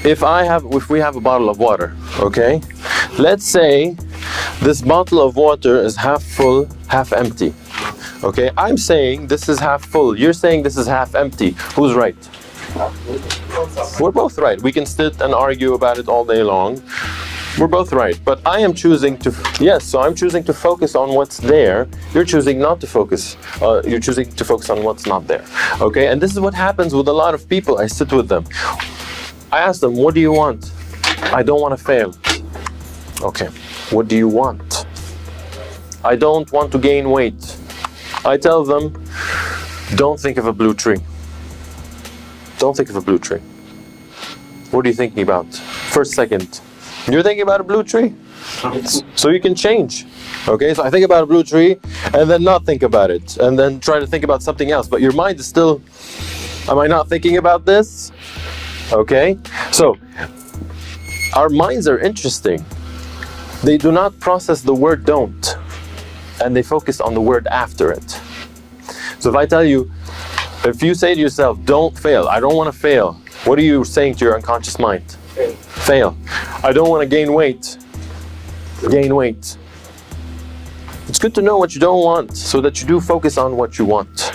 if we have a bottle of water, okay? Let's say this bottle of water is half full, half empty. Okay, I'm saying this is half full. You're saying this is half empty. Who's right? We're both right. We can sit and argue about it all day long. We're both right. But I am choosing to, yes, so I'm choosing to focus on what's there. You're choosing not to focus. You're choosing to focus on what's not there. Okay, and this is what happens with a lot of people. I sit with them. I ask them, what do you want? I don't want to fail. Okay, what do you want? I don't want to gain weight. I tell them, don't think of a blue tree. Don't think of a blue tree. What are you thinking about? First, second. You're thinking about a blue tree? So you can change. Okay, so I think about a blue tree and then not think about it. And then try to think about something else. But your mind is still, am I not thinking about this? Okay, so our minds are interesting. They do not process the word don't. And they focus on the word after it. So if I tell you, if you say to yourself, don't fail, I don't want to fail, what are you saying to your unconscious mind? Fail. I don't want to gain weight. Gain weight. It's good to know what you don't want so that you do focus on what you want.